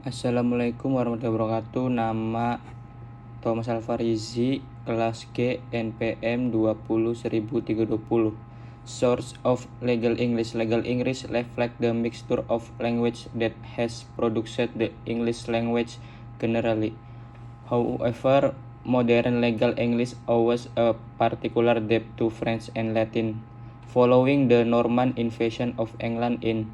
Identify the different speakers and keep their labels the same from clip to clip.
Speaker 1: Assalamualaikum warahmatullahi wabarakatuh. Nama Thomas Alfarizi, kelas G, NPM 20320. Source of Legal English. Legal English reflects the mixture of language that has produced the English language generally. However, modern legal English owes a particular depth to French and Latin. Following the Norman invasion of England in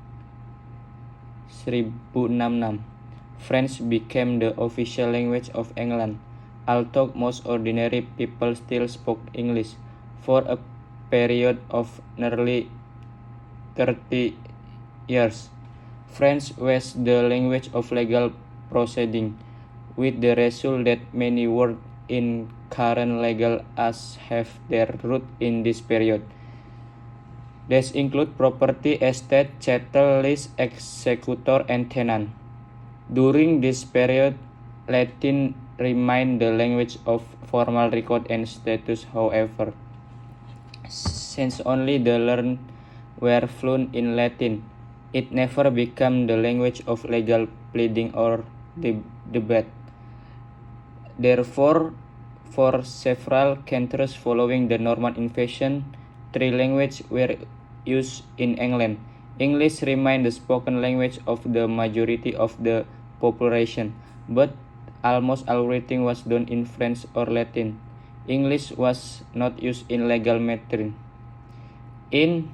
Speaker 1: 1066, French became the official language of England, although most ordinary people still spoke English. For a period of nearly 30 years, French was the language of legal proceeding, with the result that many words in current legal acts have their root in this period. These include property, estate, chattel, lease, executor, and tenant. During this period, Latin remained the language of formal record and status. However, since only the learned were fluent in Latin, it never became the language of legal pleading or debate. Therefore, for several centuries following the Norman invasion, three languages were used in England. English remained the spoken language of the majority of the population, but almost everything was done in French or Latin. English was not used in legal matters. In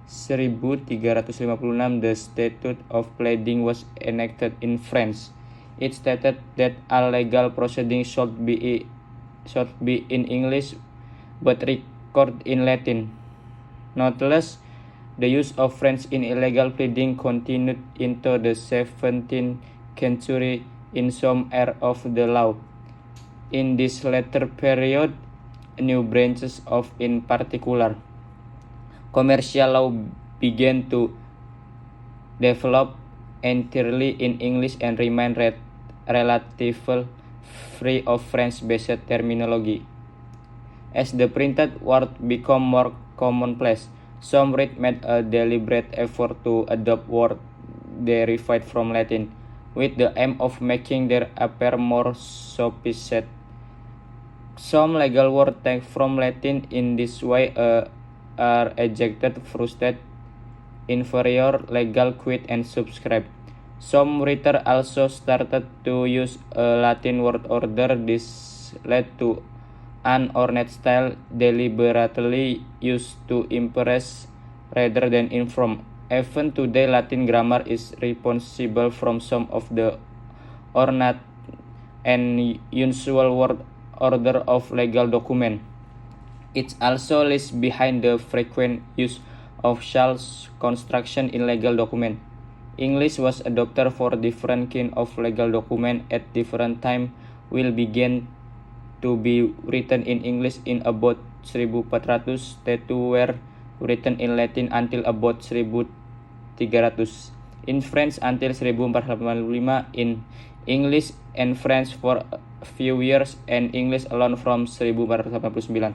Speaker 1: 1356, the Statute of Pleading was enacted in France. It stated that all legal proceedings should be in English but recorded in Latin. Nonetheless, the use of French in illegal pleading continued into the 17th century in some areas of the law. In this later period, new branches of, in particular, commercial law began to develop entirely in English and remain relatively free of French-based terminology. As the printed word became more commonplace, some writers made a deliberate effort to adopt words derived from Latin, with the aim of making them appear more sophisticated. Some legal words taken from Latin in this way are ejected, frustrated, inferior, legal, quit, and subscribe. Some writers also started to use a Latin word order. This led to an ornate style deliberately used to impress rather than inform. Even today, Latin grammar is responsible for some of the ornate and unusual word order of legal documents. It also lies behind the frequent use of shall construction in legal documents. English was adopted for different kinds of legal documents at different times. Will begin to be written in English in about 1400. Statutes were written in Latin until about 1300. In French until 1485. In English and French for a few years, and English alone from 1489.